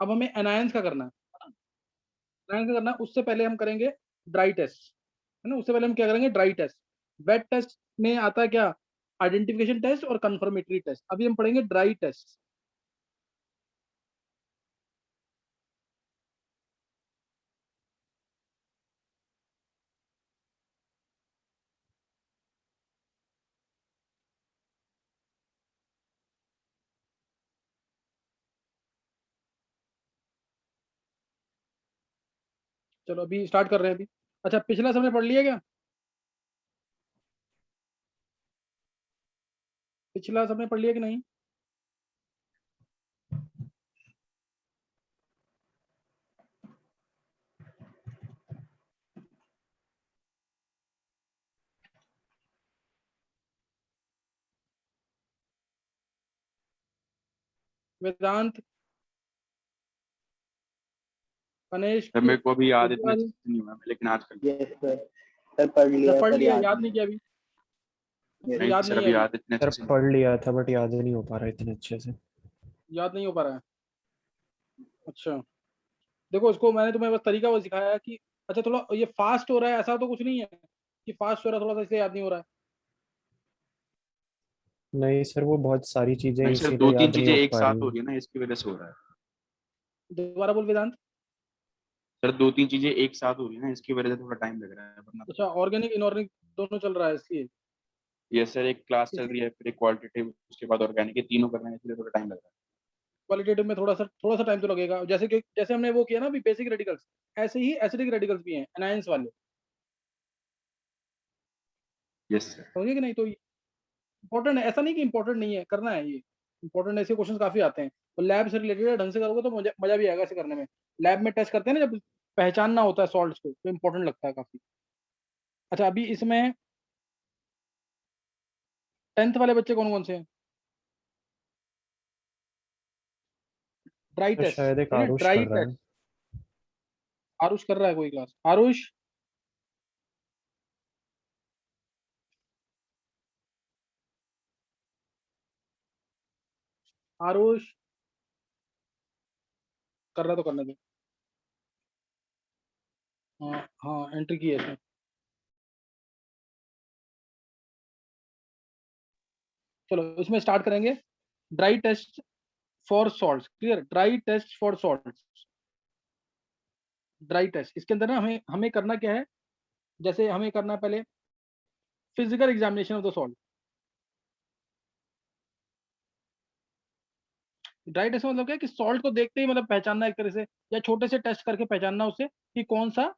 अब हमें एनायंस का करना है, एनायंस का करना है। उससे पहले हम करेंगे ड्राई टेस्ट, है ना। उससे पहले हम क्या करेंगे, ड्राई टेस्ट। वेट टेस्ट में आता है क्या, आइडेंटिफिकेशन टेस्ट और कंफर्मेटरी टेस्ट। अभी हम पढ़ेंगे ड्राई टेस्ट। चलो अभी स्टार्ट कर रहे हैं अभी। अच्छा, पिछला सबने पढ़ लिया क्या, पिछला सबने पढ़ लिया कि नहीं? वेदांत, सर कनिष्क, मेरे को अभी याद इतने उज्जवल। अच्छे से नहीं हुआ, लेकिन आज कर यस सर, सर पढ़ अच्छा, लिया पढ़ सर, लिया, याद याद नहीं नहीं किया अभी? नहीं याद सर, नहीं है अभी अभी, याद इतने अच्छे सर से पढ़ लिया था बट याद नहीं हो पा रहा इतने अच्छे से। याद नहीं हो पा रहा है। अच्छा, देखो इसको मैंने तुम्हें बस तरीका वो सिखाया है कि अच्छा थोड़ा ये फास्ट हो रहा है, ऐसा तो कुछ नहीं है कि फास्ट हो रहा है थोड़ा सा इसलिए याद नहीं हो रहा है। नहीं सर, वो बहुत सारी चीजें नहीं सर, इसीलिए दो तीन याद नहीं चीजें हो एक पा साथ रही हो हैं। रही है ना, इसकी वजह से हो रहा है। दोबारा बोल वेदांत। सर दो तीन चीजें एक साथ हो रही है ना, इसकी वजह से थोड़ा टाइम लग रहा है, वरना तो अच्छा, ऑर्गेनिक इनऑर्गेनिक दोनों चल रहा है इसलिए। ये सर एक क्लास चल इसी रही है, फिर एक क्वालिटेटिव, उसके बाद ऑर्गेनिक, ये तीनों कर रहे हैं, इसलिए थोड़ा टाइम लग रहा क्वालिटेटिव में थोड़ा सा टाइम तो लगेगा। जैसे कि जैसे हमने वो किया ना अभी बेसिक रेडिकल्स, ऐसे ही एसिडिक रेडिकल्स भी हैं एनायंस वाले, है। Yes sir. समझे कि नहीं? तो इंपॉर्टेंट है, ऐसा नहीं कि इंपॉर्टेंट नहीं है, करना है ये। इंपॉर्टेंट ऐसे क्वेश्चन काफी आते हैं, तो लैब से रिलेटेड है, ढंग से करोगे तो मजा मजा भी आएगा ऐसे करने में। लैब में टेस्ट करते हैं ना जब, पहचानना होता है सॉल्ट्स को, तो इंपॉर्टेंट लगता है काफी। अच्छा, अभी इसमें 10th वाले बच्चे कौन कौन से हैं? ड्राई सर टेस्ट, शायद एक ठीक है, आरुष ड्राई कर रहा है। टेस्ट। आरुष कर रहा है कोई क्लास? आरुष, आरुष कर रहा तो करने दे। हाँ हाँ, एंट्री की है इसने। चलो इसमें स्टार्ट करेंगे, dry test for salt. Clear, dry test for salt. Dry test, इसके अंदर ना हमें हमें करना क्या है, जैसे हमें करना है पहले physical examination of the salt. Dry test मतलब क्या है कि सॉल्ट को देखते ही मतलब पहचानना एक तरह से, या छोटे से टेस्ट करके पहचानना उससे कि कौन सा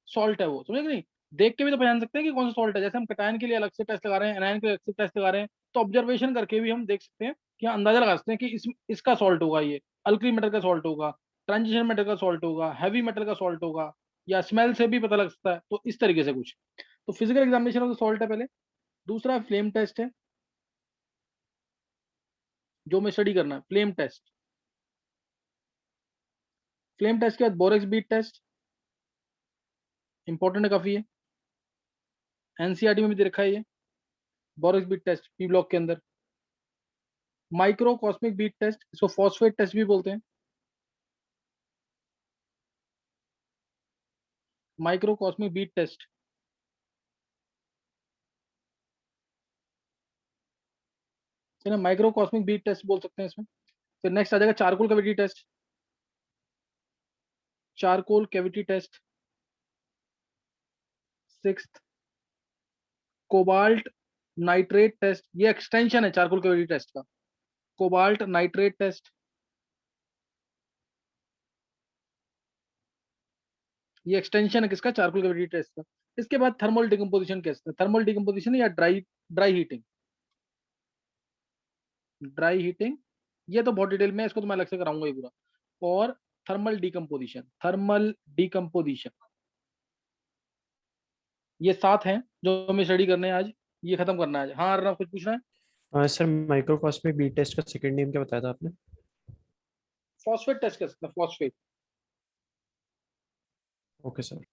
सॉल्ट है वो, समझे कि नहीं? देख के भी तो पहचान सकते हैं कि कौन सा सॉल्ट है। जैसे हम कटायन के लिए अलग से टेस्ट लगा रहे हैं, एनायन के लिए अलग से टेस्ट लगा रहे हैं, तो ऑब्जर्वेशन करके भी हम देख सकते हैं कि हाँ, अंदाजा लगा सकते हैं कि इसका सॉल्ट होगा ये, अल्कली मेटल का सॉल्ट होगा, ट्रांजिशन मेटल का सॉल्ट होगा, हैवी मेटल का सॉल्ट होगा, या स्मेल से भी पता लग सकता है। तो इस तरीके से कुछ, तो physical examination of the salt है पहले। दूसरा फ्लेम टेस्ट है, जो मैं स्टडी करना है, फ्लेम टेस्ट। फ्लेम टेस्ट के बाद बोरेक्स बीट टेस्ट, इंपॉर्टेंट है काफी है, एनसीईआरटी में भी दे रखा है ये। Borax bead test P block के अंदर। माइक्रो कॉस्मिक बीट टेस्ट, इसको फॉस्फेट टेस्ट भी बोलते हैं। माइक्रो कॉस्मिक बीट टेस्ट, है ना, माइक्रो कॉस्मिक बीट टेस्ट बोल सकते हैं इसमें। फिर नेक्स्ट आ जाएगा charcoal cavity test. Charcoal cavity test. Sixth, cobalt nitrate test, ये एक्सटेंशन है चारकोल कैविटी टेस्ट का, कोबाल्ट नाइट्रेट टेस्ट। ये एक्सटेंशन है किसका, चारकोल कैविटी टेस्ट का। इसके बाद thermal decomposition test, thermal decomposition या dry dry heating. Dry heating ये तो बहुत डिटेल में है, इसको तो मैं अलग से कराऊंगा ये पूरा। और थर्मल डिकम्पोजिशन, थर्मल डिकम्पोजिशन, ये 7 हैं जो हमें स्टडी करने हैं आज, ये खत्म करना है आज। हाँ अर्नव कुछ पूछना है? सर माइक्रोकॉस्मिक बी टेस्ट का सेकंड नेम क्या बताया था आपने? फॉस्फेट टेस्ट कर सकते हैं, फॉस्फेट। Okay sir.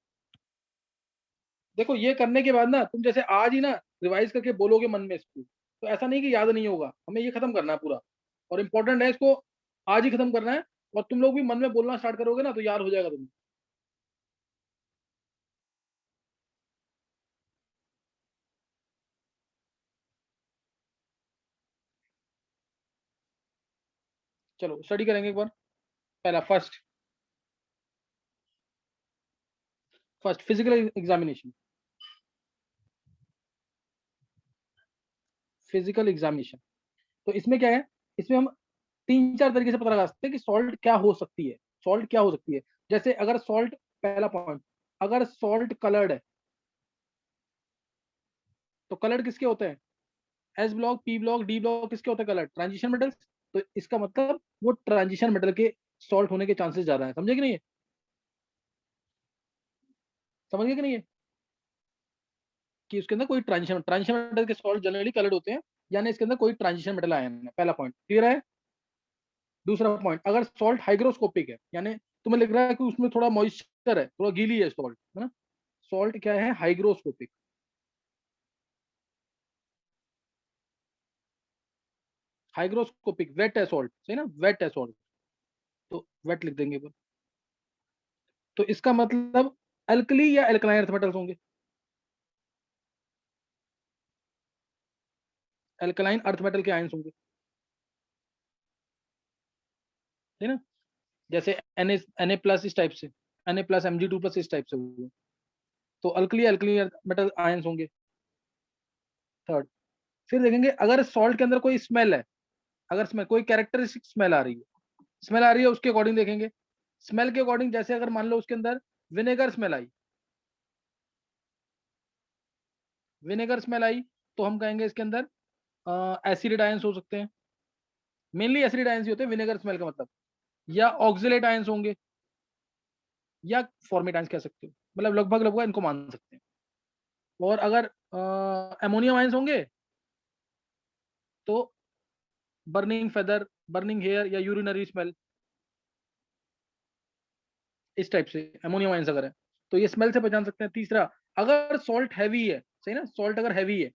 देखो ये करने के बाद ना तुम जैसे आज ही ना रिवाइज करके बोलोगे मन में इसको, तो ऐसा नहीं कि याद नहीं होगा, हमें ये खत्म करना है पूरा, और इम्पोर्टेंट है इसको आज ही खत्म करना है। और तुम लोग भी मन में बोलना स्टार्ट करोगे ना तो याद हो जाएगा तुम्हें। चलो स्टडी करेंगे एक बार। पहला first physical examination. Physical examination, तो इसमें क्या है, इसमें हम तीन चार तरीके से पता लगा सकते हैं कि सॉल्ट क्या हो सकती है। सॉल्ट क्या हो सकती है, जैसे अगर सॉल्ट, पहला पॉइंट, अगर सॉल्ट कलर्ड है तो कलर्ड किसके होते हैं, S block, P block, D block, किसके होते हैं कलर्ड, ट्रांजिशन मेटल्स। तो इसका मतलब वो ट्रांजिशन मेटल के सॉल्ट होने के चांसेस ज्यादा है। समझे कि नहीं है, समझ गए कि नहीं है, कि उसके अंदर कोई ट्रांजिशन मेटल के सॉल्ट जनरली कलर्ड होते हैं, यानी इसके अंदर कोई ट्रांजिशन मेटल आया है। पहला पॉइंट क्लियर है। दूसरा पॉइंट, अगर सॉल्ट हाइग्रोस्कोपिक है, यानी तुम्हें लग रहा है कि उसमें थोड़ा मॉइस्चर है, थोड़ा गीली है सॉल्ट, है ना, सॉल्ट क्या है, हाइग्रोस्कोपिक। हाइग्रोस्कोपिक वेट है सॉल्ट, सही ना, वेट है सॉल्ट, तो वेट लिख देंगे पर। तो इसका मतलब अल्कली या एल्कलाइन अर्थ मेटल्स होंगे, एल्कलाइन अर्थ मेटल के आयंस होंगे, है ना, जैसे Na प्लस इस टाइप से, Na प्लस Mg2 प्लस इस टाइप से होंगे, तो अल्कली अल्कली मेटल आयंस होंगे। थर्ड, फिर देखेंगे अगर सॉल्ट के अंदर कोई स्मेल है, अगर स्मेल कोई कैरेक्टरिस्टिक स्मेल आ रही है, स्मेल आ रही है उसके अकॉर्डिंग देखेंगे। स्मेल के अकॉर्डिंग जैसे अगर मान लो उसके अंदर विनेगर स्मेल आई, विनेगर स्मेल आई, तो हम कहेंगे इसके अंदर एसिड आयंस हो सकते हैं, मेनली एसिड आयंस ही होते हैं विनेगर स्मेल का मतलब, या ऑक्सिलेट आयंस होंगे, या फॉर्मेट आयंस कह सकते हो, मतलब लगभग लगभग इनको मान सकते हैं। और अगर अमोनियम आयंस होंगे तो बर्निंग फेदर, बर्निंग हेयर, या यूरिनरी स्मेल, इस टाइप से अमोनियम आयंस अगर है तो ये स्मेल से पहचान सकते हैं। तीसरा, अगर सॉल्ट हैवी है, सही ना, सॉल्ट अगर हैवी है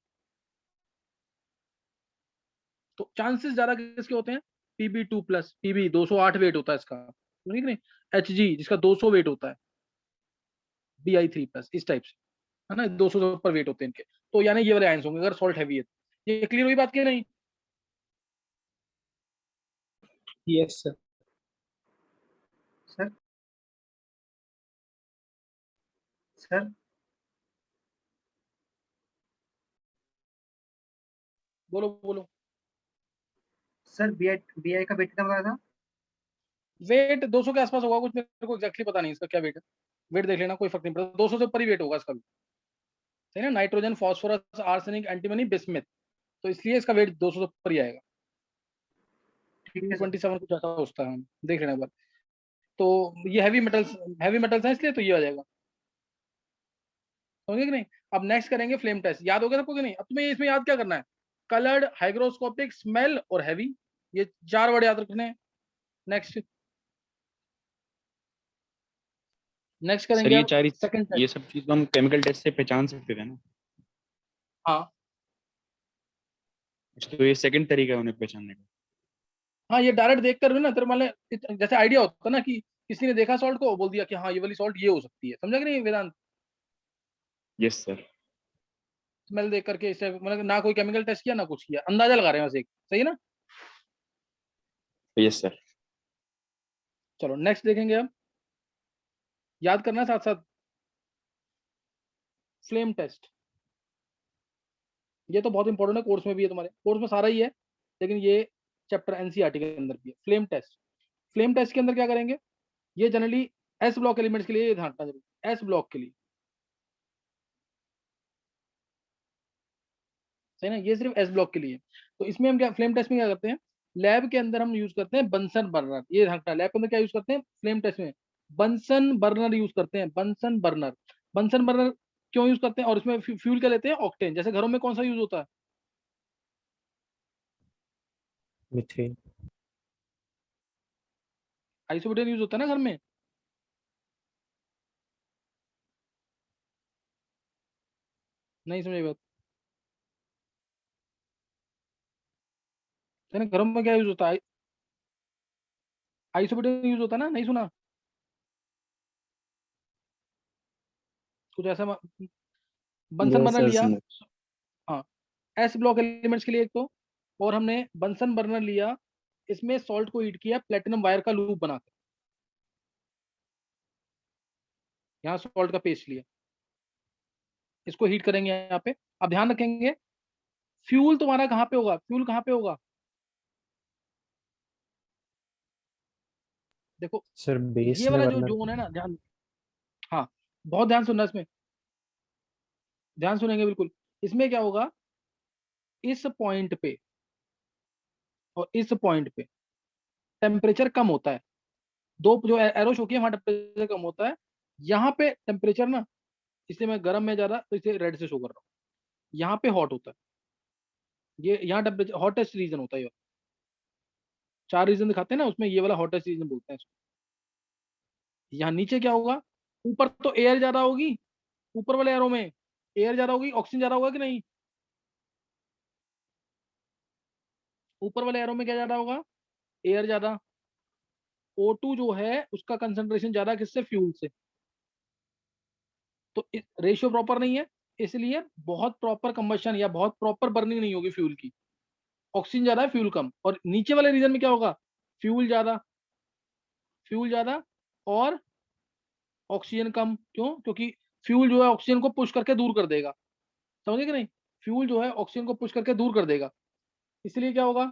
तो चांसेस ज्यादा किसके होते हैं, Pb2 प्लस, Pb 208 वेट होता है इसका, ठीक नहीं, Hg जिसका 200 वेट होता है, Bi3 प्लस, इस टाइप से, है ना, 200 से ऊपर वेट होते हैं इनके, तो यानी ये वाले आयंस होंगे अगर सॉल्ट हैवी है। ये क्लियर हुई बात की नहीं। Yes sir. सर सर बोलो बोलो। सर बी आई का वेट कितना बताया था? वेट 200 के आसपास होगा कुछ, मेरे को एक्जैक्टली पता नहीं इसका क्या वेट है, वेट देख लेना, कोई फर्क नहीं पड़ता, 200 से ऊपर ही वेट होगा इसका भी, सही ना, nitrogen, phosphorus, arsenic, antimony, bismuth, तो इसलिए इसका वेट 200 से ऊपर ही आएगा। ठीक है सर। 227 कुछ ऐसा होता है, देख लेना एक बार। तो ये हैवी मेटल्स हैं इसलिए तो ये आ जाएगा, समझे कि नहीं। अब नेक्स्ट करेंगे फ्लेम टेस्ट, याद हो गया सबको कि नहीं, अब तुम्हें इसमें याद क्या करना है, कलर्ड, हाइग्रोस्कोपिक, स्मेल और हैवी, ये चार वर्ड याद रखने हैं। नेक्स्ट, नेक्स्ट सर करेंगे ये अब चार सेकंड ये टेस्ट। सब चीज तो हम केमिकल टेस्ट से पहचान सकते थे ना। हाँ अच्छा, तो ये सेकंड तरीका है उन्हें पहचानने का। हाँ, ये डायरेक्ट देख कर भी ना तेरे मान ले, जैसे आइडिया होता है ना कि किसी ने देखा सॉल्ट को, बोल दिया कि हाँ ये वाली सॉल्ट ये हो सकती है, समझा कि नहीं वेदांत। Yes sir. स्मेल देख करके इससे मतलब ना कोई केमिकल टेस्ट किया ना कुछ किया, अंदाजा लगा रहे हैं बस एक, सही है ना। Yes sir. चलो नेक्स्ट देखेंगे अब, याद करना साथ साथ, फ्लेम टेस्ट। ये तो बहुत इंपॉर्टेंट है, कोर्स में भी है, तुम्हारे कोर्स में सारा ही है, लेकिन ये चैप्टर एनसीईआरटी के अंदर भी है। फ्लेम टेस्ट, फ्लेम टेस्ट के अंदर क्या करेंगे, ये जनरली एस ब्लॉक एलिमेंट्स के लिए ये ध्यान रखना जरूरी, एस ब्लॉक के लिए, सही ना, ये सिर्फ एस ब्लॉक के लिए। तो इसमें हम क्या फ्लेम टेस्ट में क्या करते हैं, लैब के अंदर हम यूज करते हैं बंसन बर्नर, ये ध्यान रखना, लैब के अंदर क्या यूज करते हैं फ्लेम टेस्ट में, बंसन बर्नर यूज करते हैं, बंसन बर्नर। बंसन बर्नर क्यों यूज करते हैं, और इसमें फ्यूल क्या लेते हैं, ऑक्टेन, जैसे घरों में कौन सा यूज होता है, मीथेन। आइसोब्यूटेन यूज होता है ना घर में, नहीं समझे बात, है ना, घरों में क्या यूज होता है, आइसोब्यूटेन यूज होता है ना, नहीं सुना कुछ ऐसा? बंसन यस बर्नर सर लिया, सुना। हाँ, एस ब्लॉक एलिमेंट्स के लिए एक तो, और हमने बंसन बर्नर लिया, इसमें सॉल्ट को हीट किया प्लेटिनम वायर का लूप बनाकर, यहाँ सॉल्ट का पेस्ट लिया, इसको हीट करेंगे यहाँ पे। अब ध्यान रखेंगे फ्यूल तुम्हारा कहाँ पे होगा, फ्यूल कहाँ पे होगा, देखो सर बेस ये में वाला जो बर्नर। जोन है ना, ध्यान, हाँ, बहुत ध्यान सुनना इसमें, ध्यान सुनेंगे बिल्कुल। इसमें क्या होगा, इस पॉइंट पे और इस पॉइंट पे टेम्परेचर कम होता है, दो जो एरो शो की है वहां टेम्परेचर कम होता है, यहाँ पे टेम्परेचर ना, इसलिए मैं गर्म में ज्यादा तो इसे रेड से शो कर रहा हूँ, यहाँ पे हॉट होता है, ये यहाँ टेम्परेचर हॉटेस्ट रीजन होता है ये। 4 रीजन दिखाते हैं ना, उसमें ये वाला हॉटेस्ट रीजन बोलते हैं इसको। यहाँ नीचे क्या होगा, ऊपर तो एयर ज्यादा होगी, ऊपर वाले एरो में एयर ज्यादा होगी, ऑक्सीजन ज्यादा होगा कि नहीं, ऊपर वाले एरो में क्या ज्यादा होगा, एयर ज्यादा। O2 जो है उसका कंसंट्रेशन ज्यादा किससे, फ्यूल से, तो रेशियो प्रॉपर नहीं है, इसलिए बहुत प्रॉपर कंबशन या बहुत प्रॉपर बर्निंग नहीं होगी फ्यूल की, ऑक्सीजन ज्यादा है फ्यूल कम। और नीचे वाले रीजन में क्या होगा, फ्यूल ज्यादा, फ्यूल ज्यादा और ऑक्सीजन कम। क्यों, क्योंकि फ्यूल जो है ऑक्सीजन को पुश करके दूर कर देगा, समझे कि नहीं, फ्यूल जो है ऑक्सीजन को पुश करके दूर कर देगा, इसलिए क्या होगा,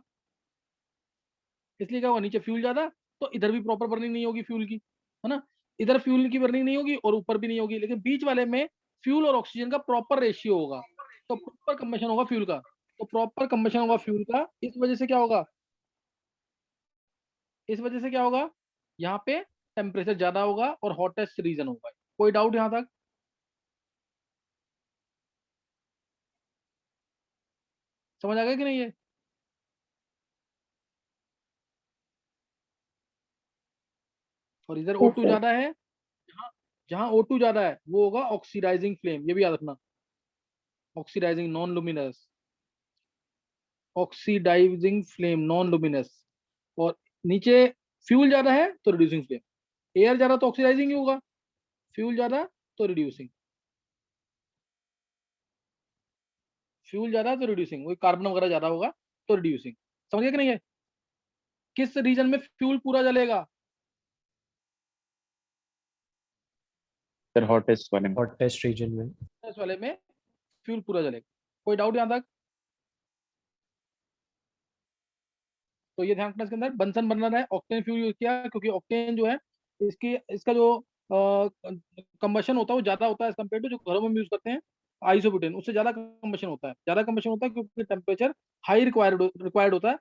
इसलिए क्या होगा, नीचे फ्यूल ज्यादा, तो इधर भी प्रॉपर बर्निंग नहीं होगी फ्यूल की, है ना, इधर फ्यूल की बर्निंग नहीं होगी और ऊपर भी नहीं होगी, लेकिन बीच वाले में फ्यूल और ऑक्सीजन का प्रॉपर रेशियो होगा, तो प्रॉपर कंबशन होगा फ्यूल का, तो प्रॉपर कंबशन होगा फ्यूल का, इस वजह से क्या होगा, इस वजह से क्या होगा, यहाँ पे टेम्परेचर ज्यादा होगा और हॉटेस्ट रीजन होगा। कोई डाउट यहाँ तक, समझ आ गया कि नहीं ये? और इधर यस O2 सर। ज्यादा है, जहाँ जहाँ O2 ज्यादा है वो होगा ऑक्सीडाइजिंग फ्लेम, ये भी याद रखना, oxidising non luminous, oxidising flame non luminous. और नीचे फ्यूल ज्यादा है तो रिड्यूसिंग फ्लेम, एयर ज्यादा तो ऑक्सीडाइजिंग ही होगा, फ्यूल ज्यादा तो रिड्यूसिंग, फ्यूल ज्यादा तो रिड्यूसिंग, वही कार्बन वगैरह ज्यादा होगा तो रिड्यूसिंग। समझ गए कि नहीं है? किस रीजन में फ्यूल पूरा जलेगा, सर हॉटेस्ट वाले में। हॉटेस्ट रीजन में। इस वाले में फ्यूल पूरा जलेगा। कोई डाउट यहाँ तक? तो ये ध्यान रखना, इसके अंदर बंसन बर्नर है, ऑक्टेन फ्यूल यूज किया, क्योंकि ऑक्टेन जो है इसकी इसका जो कंबशन होता है वो ज्यादा होता है एज कम्पेयर टू जो घरों में यूज करते हैं आइसोब्यूटेन, उससे ज्यादा कंबशन होता है, ज्यादा कंबशन होता है क्योंकि टेम्परेचर हाई रिक्वायर्ड होता है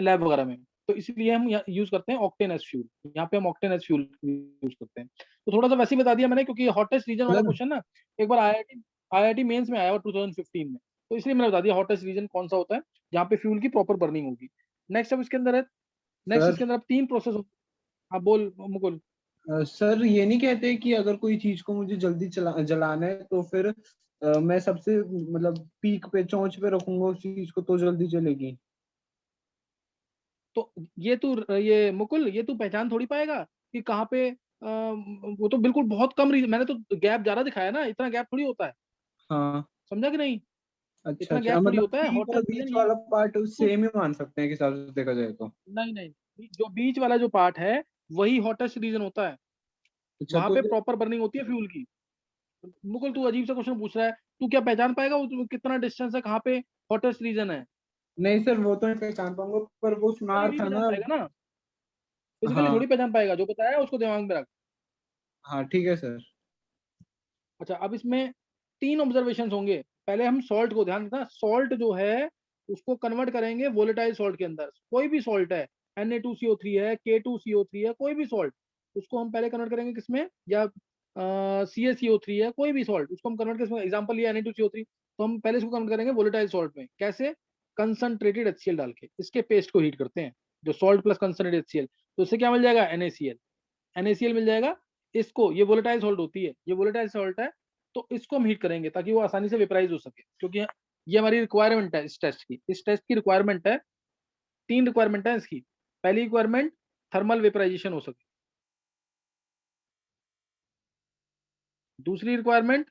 लैब वगैरह में, तो इसलिए हम यूज करते हैं ऑक्टेन एज फ्यूल, यहाँ पे हम ऑक्टेन एज फ्यूल यूज करते हैं। तो थोड़ा सा वैसे ही बता दिया मैंने, क्योंकि हॉटेस्ट रीजन वाला क्वेश्चन ना एक बार आईआईटी मेंस में आया हुआ 2015 में, तो इसलिए मैंने बता दिया हॉटेस्ट रीजन कौन सा होता है जहाँ पे फ्यूल की प्रॉपर बर्निंग होगी। नेक्स्ट अब इसके अंदर है, नेक्स्ट सर इसके अंदर अब 3 प्रोसेस। हाँ बोल मुकुल। सर ये नहीं कहते कि अगर कोई चीज को मुझे जल्दी जलाना है तो फिर मैं सबसे मतलब पीक पे चोंच पे रखूंगा उस चीज को तो जल्दी जलेगी। तो ये मुकुल ये तू पहचान थोड़ी पाएगा कि कहाँ पे वो तो बिल्कुल बहुत कम रीजन, मैंने तो गैप ज्यादा दिखाया ना, इतना गैप थोड़ी होता है, हाँ। समझा कि नहीं, अच्छा इतना अच्छा, गैप थोड़ी मतलब होता है, पीक और हॉटेस्ट रीजन बीच ये। वाला पार्ट तू सेम ही मान सकते हैं कि हिसाब से देखा जाए तो। नहीं नहीं, जो बीच वाला जो पार्ट है वही हॉटेस्ट रीजन होता है, अच्छा वहां तो पे प्रॉपर बर्निंग होती है फ्यूल की। मुकुल तू अजीब सा क्वेश्चन पूछ रहा है, तू क्या पहचान पाएगा वो कितना डिस्टेंस है, कहाँ पे हॉटेस्ट रीजन है? नहीं सर वो तो नहीं पहचान पाऊंगा, पर वो फिजिकली सुनार नहीं था पहचान ना। पाएगा ना, फिजिकली हाँ थोड़ी पहचान पाएगा, जो बताया उसको दिमाग में रख। हाँ ठीक है सर। अच्छा, अब इसमें 3 ऑब्जर्वेशन होंगे। पहले हम सॉल्ट को ध्यान रखना, सॉल्ट जो है उसको कन्वर्ट करेंगे वोलेटाइल सॉल्ट के अंदर, कोई भी सॉल्ट है, Na2CO3 है, K2CO3 है, कोई भी सॉल्ट, उसको हम पहले कन्वर्ट करेंगे किसमें, या CaCO3 है, कोई भी सॉल्ट उसको हम कन्वर्ट किसमें, एग्जाम्पल लिया Na2CO3, तो हम पहले इसको कन्वर्ट करेंगे वोलेटाइल सॉल्ट में। कैसे, कंसंट्रेटेड HCl डाल के इसके पेस्ट को हीट करते हैं, जो सॉल्ट प्लस कंसंट्रेटेड HCl, तो इससे क्या मिल जाएगा, NaCl मिल जाएगा। इसको, ये वोलेटाइल सॉल्ट होती है, ये वोलेटाइल सॉल्ट है, तो इसको हम हीट करेंगे ताकि वो आसानी से वेपराइज हो सके, क्योंकि ये हमारी रिक्वायरमेंट है इस टेस्ट की, इस टेस्ट की रिक्वायरमेंट है, 3 रिक्वायरमेंट है इसकी। पहली रिक्वायरमेंट थर्मल वेपराइजेशन हो सके। दूसरी रिक्वायरमेंट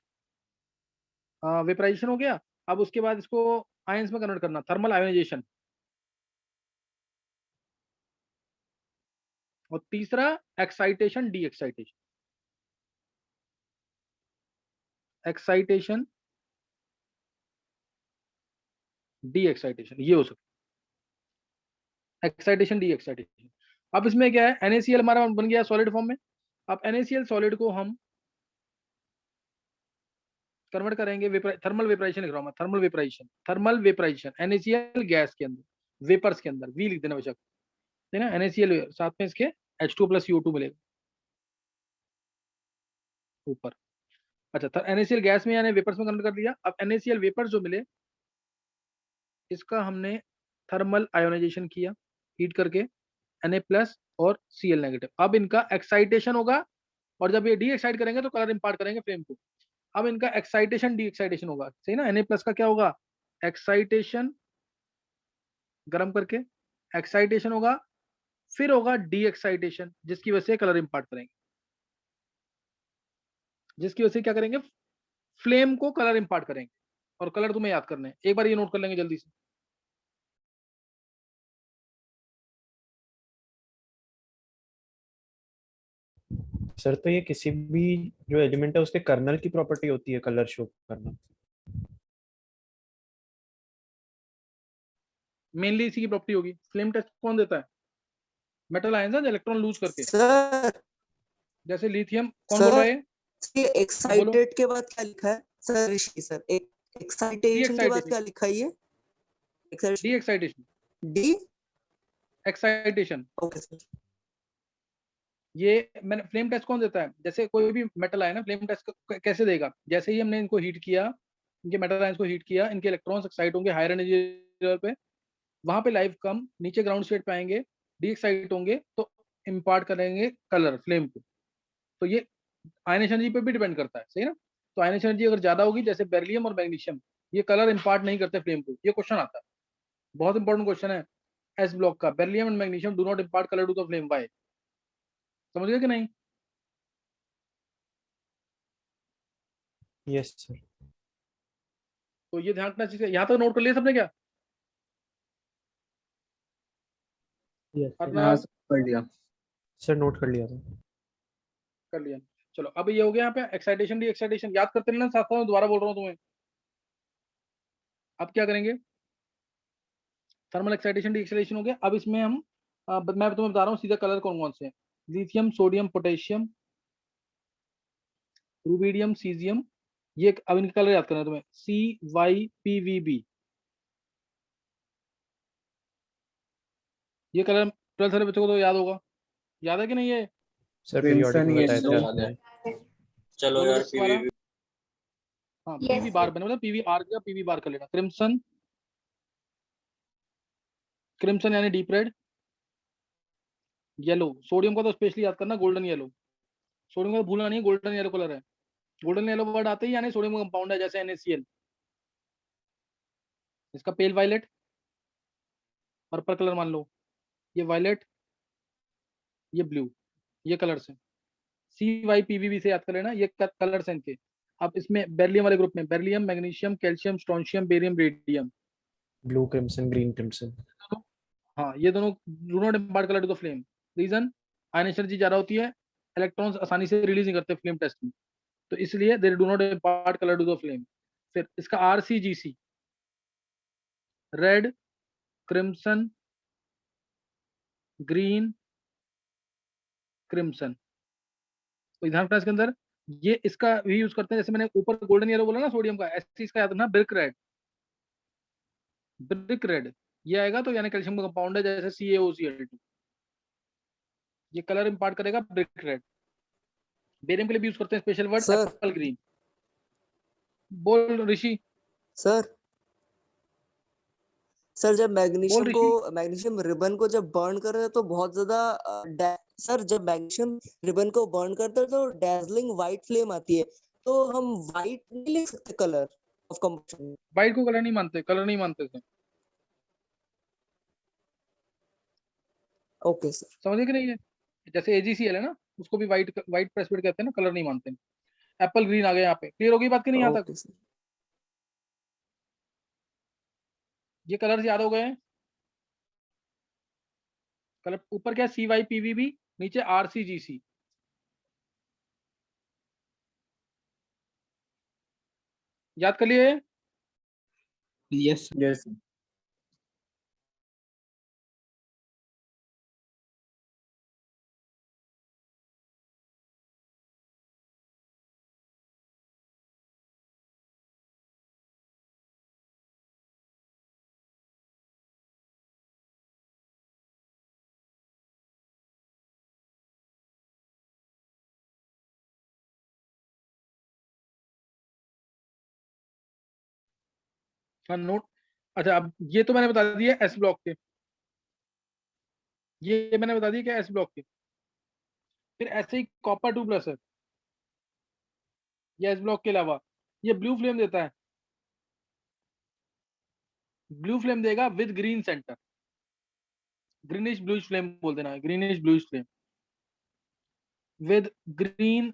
वेपराइजेशन हो गया। अब उसके बाद इसको आयंस में कन्वर्ट करना, थर्मल आयोनाइजेशन। और तीसरा excitation de-excitation. Excitation de-excitation ये हो सकता है, एक्साइटेशन डी एक्साइटेशन। अब इसमें क्या है, NaCl हमारा बन गया सॉलिड फॉर्म में। अब NaCl सॉलिड को हम कन्वर्ट करेंगे थर्मल वेपराइजेशन लिख रहा हूं मैं, थर्मल वेपराइजेशन NaCl गैस के अंदर, वेपर्स के अंदर, वी लिख देना बेशक, है ना। NaCl साथ में इसके H2 + CO2 मिलेगा ऊपर। अच्छा, NaCl गैस में यानी वेपर्स में कन्वर्ट कर दिया। अब NaCl वेपर्स जो मिले, इसका हमने थर्मल आयोनाइजेशन किया हीट करके, Na+ और Cl-। अब इनका एक्साइटेशन होगा, और जब ये डी एक्साइट करेंगे तो कलर इंपार्ट करेंगे फ्लेम को। अब इनका एक्साइटेशन डी एक्साइटेशन होगा, सही ना। Na+ का क्या होगा, एक्साइटेशन गर्म करके, एक्साइटेशन होगा, फिर होगा डी एक्साइटेशन, जिसकी वजह से कलर इंपार्ट करेंगे, जिसकी वजह से क्या करेंगे, फ्लेम को कलर इंपार्ट करेंगे। और कलर तुम्हें याद करने हैं, एक बार ये नोट कर लेंगे जल्दी से। सर तो ये किसी भी जो एलिमेंट है उसके कर्नल की प्रॉपर्टी होती है कलर शो करना? मेनली इसी की प्रॉपर्टी होगी। फ्लेम टेस्ट कौन देता है, मेटल आयंस है इलेक्ट्रॉन लूज करके, सर जैसे लिथियम। कौन बोल रहा है, ये बोलो। एक्साइटेड के बाद क्या लिखा है सर? ऋषि सर, एक डी एक्साइटेशन के बाद एक्साइटेशन, क्या लिखा है? ये D excitation, D excitation. Okay sir. ये मैंने फ्लेम टेस्ट कौन देता है, जैसे कोई भी मेटल आयन है, फ्लेम टेस्ट कैसे देगा, जैसे ही हमने इनको हीट किया, इनके मेटल आयंस को हीट किया, इनके इलेक्ट्रॉन्स एक्साइट होंगे हायर एनर्जी लेवल पे, वहां पे लाइव कम, नीचे ग्राउंड स्टेट पे आएंगे, डी एक्साइट होंगे, तो इम्पार्ट करेंगे कलर फ्लेम को। तो ये आयनेशन एनर्जी पे भी डिपेंड करता है, सही ना। तो आयनेशन एनर्जी अगर ज्यादा होगी, जैसे बेरिलियम और मैग्नीशियम, ये कलर इम्पार्ट नहीं करते फ्लेम को। ये क्वेश्चन आता है, बहुत इंपॉर्टेंट क्वेश्चन है एस ब्लॉक का। Beryllium and magnesium do not impart colour to the flame, why? समझ गए कि नहीं? Yes sir. तो ये ध्यान रखना चाहिए। यहाँ तक नोट कर लिया सबने क्या? यस अपना कर लिया सर, नोट कर लिया था। कर लिया। चलो, अब ये हो गया यहाँ पे एक्साइटेशन डी एक्साइटेशन, याद करते रहना, साथ साथ दोबारा बोल रहा हूँ तुम्हें। अब क्या करेंगे, थर्मल एक्साइटेशन डी एक्साइटेशन हो गया। अब इसमें हम मैं तुम्हें बता रहा हूँ सीधा कलर कौन कौन से हैं। Lithium, sodium, potassium, rubidium, caesium. ये अब इनके कलर याद करना है तुम्हें, CYPVB। ये कलर 12th वाले बच्चों को तो याद होगा, याद है कि नहीं? ये सर पीरियोडिक में क्रिम्सन, बताया येलो। था। चलो यार दोबारा। PVB हाँ, PV बार बने, मतलब PVR का PV बार कर लेना। क्रिम्सन, क्रिम्सन यानी डीप रेड। येलो, सोडियम का तो स्पेशली याद करना, गोल्डन येलो। सोडियम का तो भूलना नहीं, गोल्डन येलो कलर है। गोल्डन येलो वर्ड आते ही यानी सोडियम का कंपाउंड है, जैसे NaCl। इसका पेल वायलेट, पर्पल कलर मान लो, ये वायलेट, ये ब्लू, ये कलर्स हैं। CYPVB से याद कर लेना, ये कलर्स हैं इनके। अब इसमें बेरिलियम वाले ग्रुप में beryllium, magnesium, calcium, strontium, barium, radium. Blue crimson, green crimson. हाँ, ये दोनों do not impart colour to the flame. Reason, ion energy ज्यादा होती है, इलेक्ट्रॉन्स आसानी से रिलीज नहीं करते फ्लेम टेस्ट में, तो इसलिए they do not impart colour to the flame. फिर इसका RCGC, red, crimson, green, crimson. तो ध्यान रखना इसके अंदर, ये इसका भी यूज करते हैं। जैसे मैंने ऊपर गोल्डन येलो बोला ना सोडियम का, ऐसे इसका याद रखना ब्रिक रेड। ब्रिक रेड ये आएगा तो यानी कैल्शियम का कंपाउंड है, जैसे CaOCl2। ये कलर इंपार्ट करेगा ब्रिक रेड। बेरियम के लिए भी यूज करते हैं special word, sir. Apple green. बोल ऋषि। सर सर जब बोल मैग्नीशियम रिबन को जब बर्न कर रहे हैं तो बहुत ज्यादा सर जब मैग्नीशियम रिबन को बर्न करते हैं तो डैजलिंग व्हाइट फ्लेम आती है, तो हम व्हाइट नहीं लिख सकते कलर ऑफ कंबशन? वाइट को कलर नहीं मानते, कलर नहीं मानते थे। Okay sir. समझे कि नहीं है? जैसे AgCl है ना, उसको भी व्हाइट व्हाइट प्रेसिपिटेट कहते हैं ना, कलर नहीं मानते हैं। एप्पल ग्रीन आ गया यहाँ पे, क्लियर होगी बात कि नहीं यहाँ तक? Okay sir. ये कलर्स याद हो गए हैं? कलर ऊपर क्या है, CYPVB, नीचे RCGC। याद कर लिए? यस यस हाँ नोट। अच्छा, अब ये तो मैंने बता दिया S ब्लॉक के, ये मैंने बता दिया क्या S ब्लॉक के। फिर ऐसे ही कॉपर 2+ है, ये S ब्लॉक के अलावा ये ब्लू फ्लेम देता है, ब्लू फ्लेम देगा with green centre, greenish bluish flame बोल देना, greenish bluish flame with green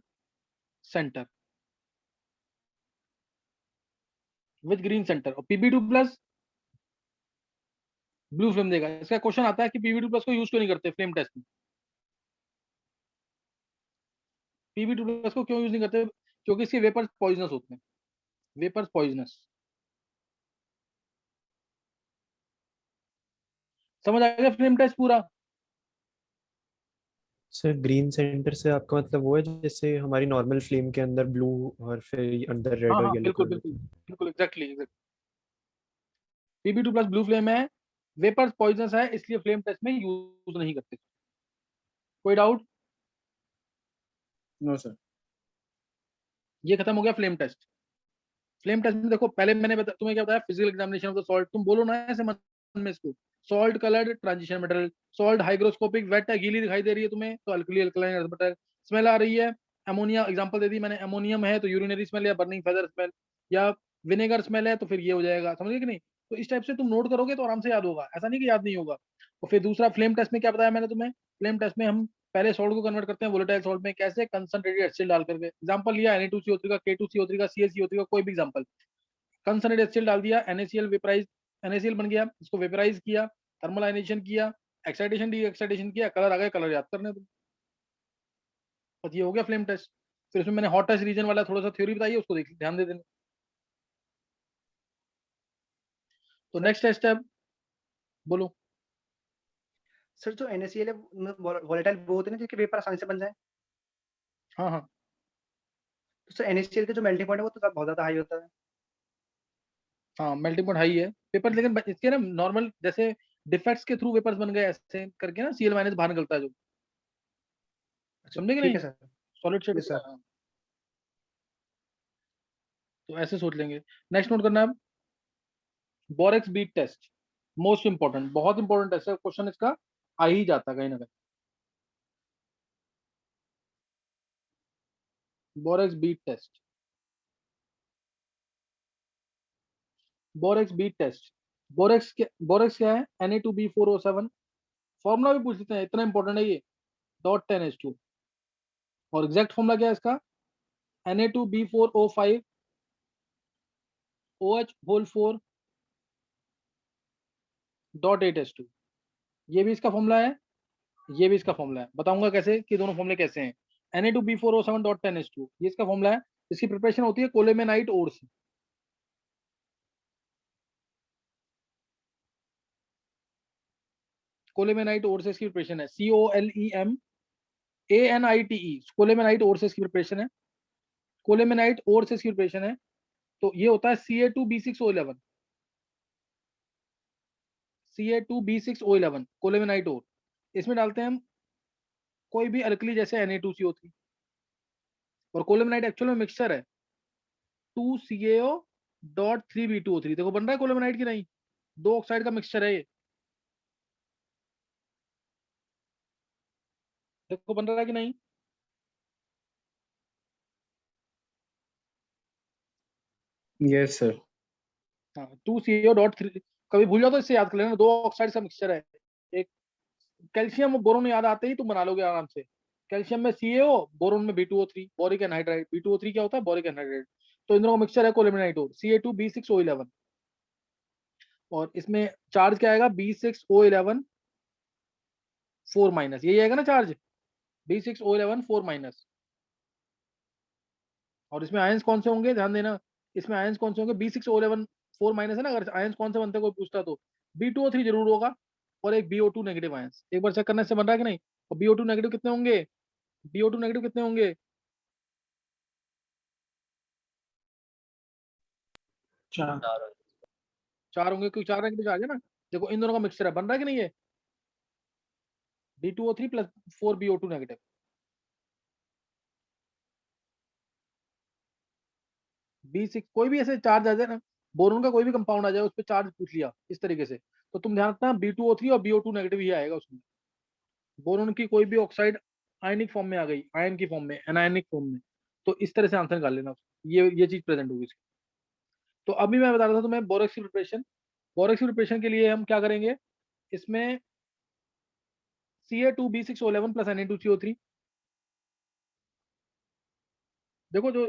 centre, with green centre. और Pb2+ ब्लू फ्लेम देगा। इसका क्वेश्चन आता है कि Pb2+ को यूज क्यों नहीं करते फ्लेम टेस्ट में? Pb2+ को क्यों यूज नहीं करते? क्योंकि इसके वेपर्स पॉइजनस होते हैं, वेपर्स पॉइजनस। समझ आ गया फ्लेम टेस्ट पूरा? सर ग्रीन सेंटर से आपका मतलब वो है जैसे हमारी नॉर्मल फ्लेम के अंदर ब्लू और फिर अंदर रेड हाँ और हाँ, येलो बिल्कुल कलर बिल्कुल होता है। बिल्कुल, exactly exactly. Pb2+ blue flame है, वेपर्स पॉइजनस है, इसलिए फ्लेम टेस्ट में यूज नहीं करते। कोई डाउट? No sir. ये खत्म हो गया फ्लेम टेस्ट। फ्लेम टेस्ट में देखो, पहले मैंने तुम्हें क्या बताया, physical examination of the salt. तुम बोलो ना ऐसे मन में इसको, salt coloured transition material, salt hygroscopic, wet है, गीली दिखाई दे रही है तुम्हें तो alkali alkaline earth material, smell आ रही है अमोनिया, एग्जांपल दे दी मैंने, अमोनियम है तो यूरिनरी स्मेल या बर्निंग फेदर स्मेल, या विनेगर स्मेल है तो फिर ये हो जाएगा। समझे कि नहीं? तो इस टाइप से तुम नोट करोगे तो आराम से याद होगा, ऐसा नहीं कि याद नहीं होगा। और फिर दूसरा फ्लेम टेस्ट में क्या बताया मैंने तुम्हें, फ्लेम टेस्ट में हम पहले सॉल्ट को कन्वर्ट करते हैं वोलेटाइल सॉल्ट में, कैसे? कंसंट्रेटेड एसिड डाल करके। एग्जांपल लिया Na2CO3 का, K2CO3 का, CaCO3 का, कोई भी एग्जांपल, कंसंट्रेटेड एसिड डाल दिया, NaCl वेपराइज, NaCl बन गया, इसको वेपराइज किया, थर्मल आयनाइजेशन किया, एक्साइटेशन डी एक्साइटेशन किया, कलर आ गया, कलर याद करने दो, बस ये हो गया फ्लेम टेस्ट। फिर उसमें मैंने हॉटेस्ट रीजन वाला थोड़ा सा थ्योरी बताई है, उसको देख ध्यान दे देना। तो नेक्स्ट टेस्ट है, बोलो। सर जो NaCl है वोलेटाइल वो होते हैं ना जिसके वेपर आसानी से बन जाए। हाँ हाँ, तो सर NaCl का जो मेल्टिंग पॉइंट है वो तो बहुत ज्यादा हाई होता है। हाँ मेल्टिंग पॉइंट हाई है पेपर, लेकिन इसके ना नॉर्मल जैसे डिफेक्ट्स के थ्रू वेपर्स बन गए ऐसे करके ना, Cl- बाहर निकलता है जो, अच्छा समझे कि ठीक नहीं? है सर। सॉलिड शेड यस होता सर। है, हाँ। तो ऐसे सोच लेंगे। नेक्स्ट नोट करना है, borax bead test, most important, बहुत इंपॉर्टेंट टेस्ट है, क्वेश्चन इसका आ ही जाता है कहीं ना कहीं। Borax bead test, borax bead test. Borax क्या है? Na2B4O7, फॉर्मूला भी पूछ लेते हैं, इतना इंपॉर्टेंट है ये, .10H2। और एग्जैक्ट फॉर्मूला क्या है इसका? Na2B4O5 OH whole 4 .8H2। ये भी इसका फॉर्मूला है, ये भी इसका फॉर्मूला है। बताऊंगा कैसे कि दोनों फॉर्मूले कैसे हैं। Na2B4O7.10H2 ये इसका फॉर्मूला है। इसकी प्रिपरेशन होती है कोलेमेनाइट ओर से, कोलेमेनाइट ओर से इसकी प्रिपरेशन है, COLEMANITE, कोलेमेनाइट ओर से इसकी प्रिपरेशन है, कोलेमेनाइट ओर से इसकी प्रिपरेशन है। तो ये होता है Ca2B6O11, Ca2B6O11 कोलेमेनाइट ओर। इसमें डालते हैं हम कोई भी अल्कली जैसे Na2CO3, और कोलेमेनाइट एक्चुअल में मिक्सचर है 2CaO.3B2O3। देखो बन रहा है कोलेमेनाइट की नहीं, दो ऑक्साइड का मिक्सचर है ये, देखो बन रहा है कि नहीं? Yes sir. हाँ 2CaO.3, कभी भूल जाओ तो इससे याद कर लेना, दो ऑक्साइड का मिक्सचर है, एक कैल्शियम और बोरोन याद आते ही तुम बना लोगे आराम से। कैल्शियम में CaO, बोरोन में B2O3, बोरिक एनहाइड्राइड। B2O3 क्या होता है? Boric anhydride. तो इन दोनों का मिक्सचर है कोलेमेनाइट ओर, Ca2B6O11। और इसमें चार्ज क्या आएगा? B6O11 4 माइनस, यही आएगा ना चार्ज, B6O11 4 माइनस। और इसमें आयंस कौन से होंगे ध्यान देना, इसमें आयंस कौन से होंगे? B6O11 4 माइनस है ना, अगर आयंस कौन से बनते हैं कोई पूछता तो B2O3 जरूर होगा, और एक BO2 नेगेटिव आयंस। एक बार चेक करने से बन रहा है कि नहीं? और BO2 नेगेटिव कितने होंगे? BO2 नेगेटिव कितने होंगे? 4 होंगे, क्योंकि 4 नेगेटिव चार्ज है ना। देखो इन दोनों का मिक्सचर है, बन रहा है कि नहीं? ये B2O3 plus 4 BO2 negative. B6 कोई भी ऐसे चार्ज आ जाए ना, बोरोन का कोई भी कंपाउंड आ जाए उस पर चार्ज पूछ लिया इस तरीके से, तो तुम ध्यान रखना B2O3 और BO2 नेगेटिव ही आएगा उसमें। बोरोन की कोई भी ऑक्साइड आयनिक फॉर्म में आ गई, आयन की फॉर्म में, एनायनिक फॉर्म में, तो इस तरह से आंसर निकाल लेना, ये चीज प्रेजेंट होगी इसकी। तो अभी मैं बता रहा था तुम्हें बोरेक्स की प्रिपरेशन। बोरेक्स की प्रिपरेशन के लिए हम क्या करेंगे? इसमें Ca2B6O11 प्लस Na2CO3। देखो जो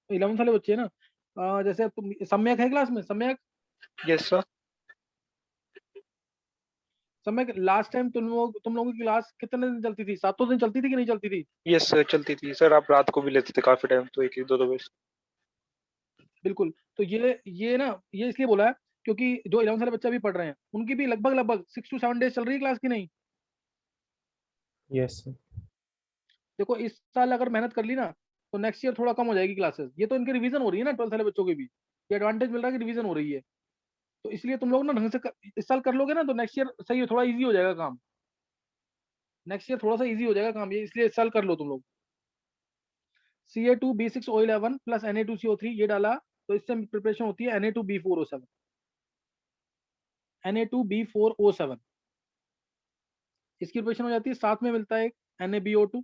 11th वाले बच्चे हैं ना, जैसे तुम सम्यक है क्लास में, सम्यक यस सर। सम्यक लास्ट टाइम तुम लोगों की क्लास कितने दिन चलती थी? 7 दिन चलती थी कि नहीं चलती थी? यस सर चलती थी सर, आप रात को भी लेते थे काफी टाइम, तो एक एक दो दो बजे। बिल्कुल। तो ये ना, ये इसलिए बोला है क्योंकि जो 11th वाले बच्चे भी पढ़ रहे हैं उनकी भी लगभग 6 to 7 डेज चल रही है क्लास की नहीं? Yes sir. देखो इस साल अगर मेहनत कर ली ना तो नेक्स्ट ईयर थोड़ा कम हो जाएगी क्लासेस। ये तो इनकी रिवीजन हो रही है ना 12th वाले बच्चों की भी, ये एडवांटेज मिल रहा है कि रिवीजन हो रही है। तो इसलिए तुम लोग ना ढंग से इस साल कर लोगे ना तो नेक्स्ट ईयर सही है, थोड़ा इजी हो जाएगा काम। नेक्स्ट ईयर थोड़ा सा इजी हो जाएगा काम, ये इसलिए इस साल कर लो तुम लोग। Ca2B6O11 प्लस Na2CO3 ये डाला तो इससे प्रिपरेशन होती है Na2B4O7। Na2B4O7 इसकी प्रिपरेशन हो जाती है। साथ में मिलता है एक NaBO2।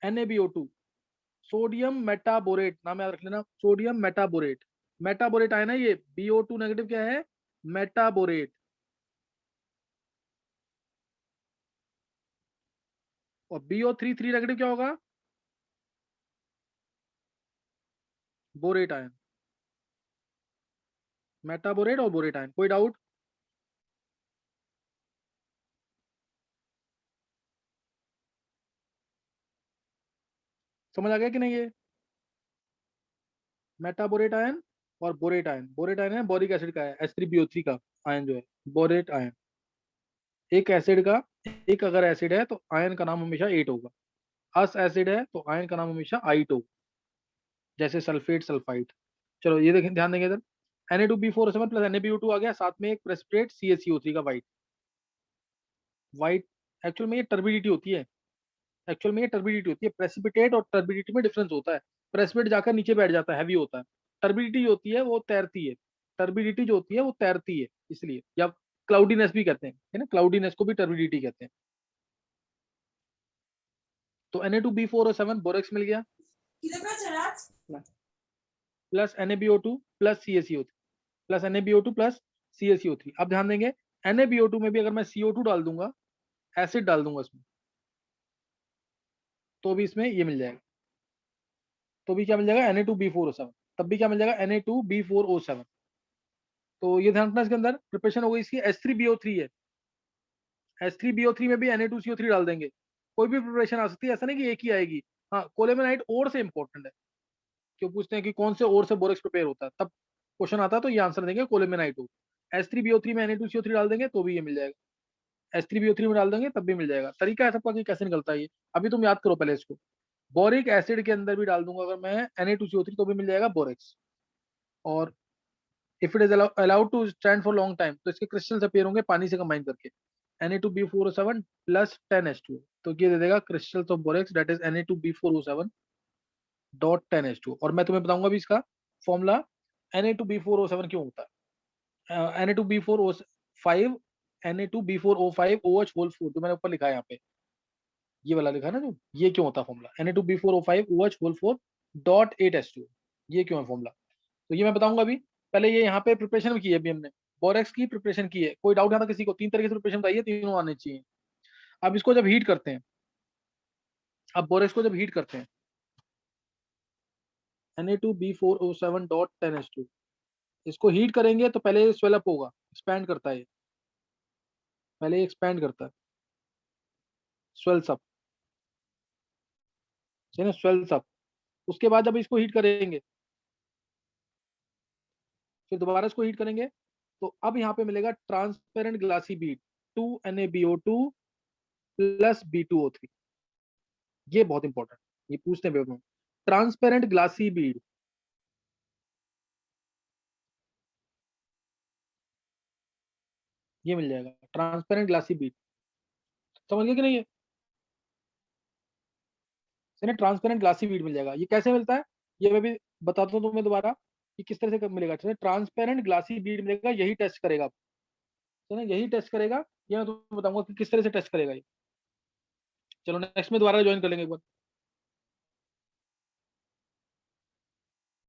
NaBO2 सोडियम मेटाबोरेट, नाम याद रख लेना, सोडियम मेटाबोरेट। मेटाबोरेट आया ना, ये BO2 नेगेटिव क्या है? मेटाबोरेट। और BO3 नेगेटिव क्या होगा? Borate ion. मेटाबोरेट और बोरेट आयन। कोई डाउट? समझ आ गया कि नहीं? ये मेटाबोरेट आयन और बोरेट आयन। बोरेट आयन है बोरिक एसिड का है, H3BO3 का आयन जो है बोरेट आयन। एक एसिड का, एक अगर एसिड है तो आयन का नाम हमेशा 8 होगा। अस एसिड है तो आयन का नाम हमेशा 8 होगा, जैसे सल्फेट सल्फाइड। चलो ये देखें, ध्यान देंगे इधर। Na2B4O7 प्लस NaBO2 आ गया, साथ में एक प्रेसिपिटेट CaCO3 का वाइट। वाइट एक्चुअल में ये टर्बिडिटी होती है, एक्चुअल में ये टर्बिडिटी होती है। प्रेसिपिटेट और टर्बिडिटी में डिफरेंस होता है। प्रेसिपिटेट जाकर नीचे बैठ जाता है, हैवी होता है। टर्बिडिटी जो होती है वो तैरती है, टर्बिडिटी जो होती है वो तैरती है, इसलिए। या क्लाउडीनेस भी कहते हैं, है ना, क्लाउडीनेस को भी टर्बिडिटी कहते हैं। तो Na2B4O7 बोरेक्स मिल गया, plus NaBO2 plus CaCO3, plus NaBO2 plus CaCO3। अब ध्यान देंगे NaBO2 में भी अगर मैं CO2 डाल दूंगा, एसिड डाल दूंगा इसमें, तो भी इसमें ये मिल जाएगा। तो भी क्या मिल जाएगा? Na2B4O7। तब भी क्या मिल जाएगा? Na2B4O7। तो ये ध्यान रखना, इसके अंदर प्रिपरेशन हो गई इसकी। H3BO3 है, H3BO3 में भी Na2CO3 डाल देंगे। कोई भी प्रिपरेशन आ सकती है, ऐसा नहीं कि एक ही आएगी। हाँ, कोलेमेनाइट और से इंपॉर्टेंट है। क्यों पूछते हैं कि कौन से और से बोरेक्स प्रिपेयर होता है, तब क्वेश्चन आता है तो ये आंसर देंगे कोलेमेनाइट। H3BO3 में Na2CO3 डाल देंगे तो भी ये मिल जाएगा। H3BO3 में डाल देंगे तब भी मिल जाएगा। तरीका है सबका कि कैसे निकलता है ये, अभी तुम याद करो पहले इसको। बोरिक एसिड के अंदर भी डाल दूंगा अगर मैं Na2CO3 तो भी मिल जाएगा बोरेक्स। और if it is allowed to stand for long time तो इसके क्रिस्टल्स अपीयर होंगे पानी से कंबाइन करके, Na2B4O7 प्लस 10H2O। तो ये दे देगा crystals of borax, that is Na2B4O7 dot 10H2O। और मैं तुम्हें बताऊंगा भी इसका फॉर्मूला Na2B4O7 क्यों होता है। Na2B4O5 Na2B4O5 OH होल 4 जो मैंने ऊपर लिखा है यहाँ पे, ये वाला लिखा है ना, जो ये क्यों होता है formula Na2B4O5 OH whole 4 dot 8H2O, ये क्यों है फॉर्मूला। तो ये मैं बताऊंगा अभी। पहले ये यहाँ पे प्रिपरेशन भी की है अभी हमने, बोरेक्स की प्रिपरेशन की है। कोई डाउट यहाँ तक किसी को? 3 तरीके से प्रिपरेशन बताइए, तीनों आने चाहिए। अब इसको जब हीट करते हैं, अब बोरेक्स को जब हीट करते हैं, Na2B4O7.10H2, इसको हीट करेंगे तो पहले स्वेलअप होगा, एक्सपैंड करता है, पहले एक्सपैंड करता है, स्वेल्स अप, स्वेल्स अप। उसके बाद जब इसको हीट करेंगे, फिर दोबारा इसको हीट करेंगे, तो अब यहाँ पे मिलेगा transparent glassy Beed 2NaBO2 plus B2O3। ये बहुत इंपॉर्टेंट, ये पूछते हैं पेपर में। ट्रांसपेरेंट ग्लासी बीड, ये मिल जाएगा ट्रांसपेरेंट ग्लासी बीड। समझ गए कि नहीं? ये ट्रांसपेरेंट ग्लासी बीड मिल जाएगा। ये कैसे मिलता है ये मैं भी बताता हूँ तुम्हें दोबारा कि किस तरह से कब मिलेगा। ट्रांसपेरेंट ग्लासी बीड मिलेगा, यही टेस्ट करेगा, तो ना यही टेस्ट करेगा। ये मैं तुम्हें बताऊंगा कि किस तरह से टेस्ट करेगा ये। चलो नेक्स्ट में दोबारा ज्वाइन कर लेंगे एक बार।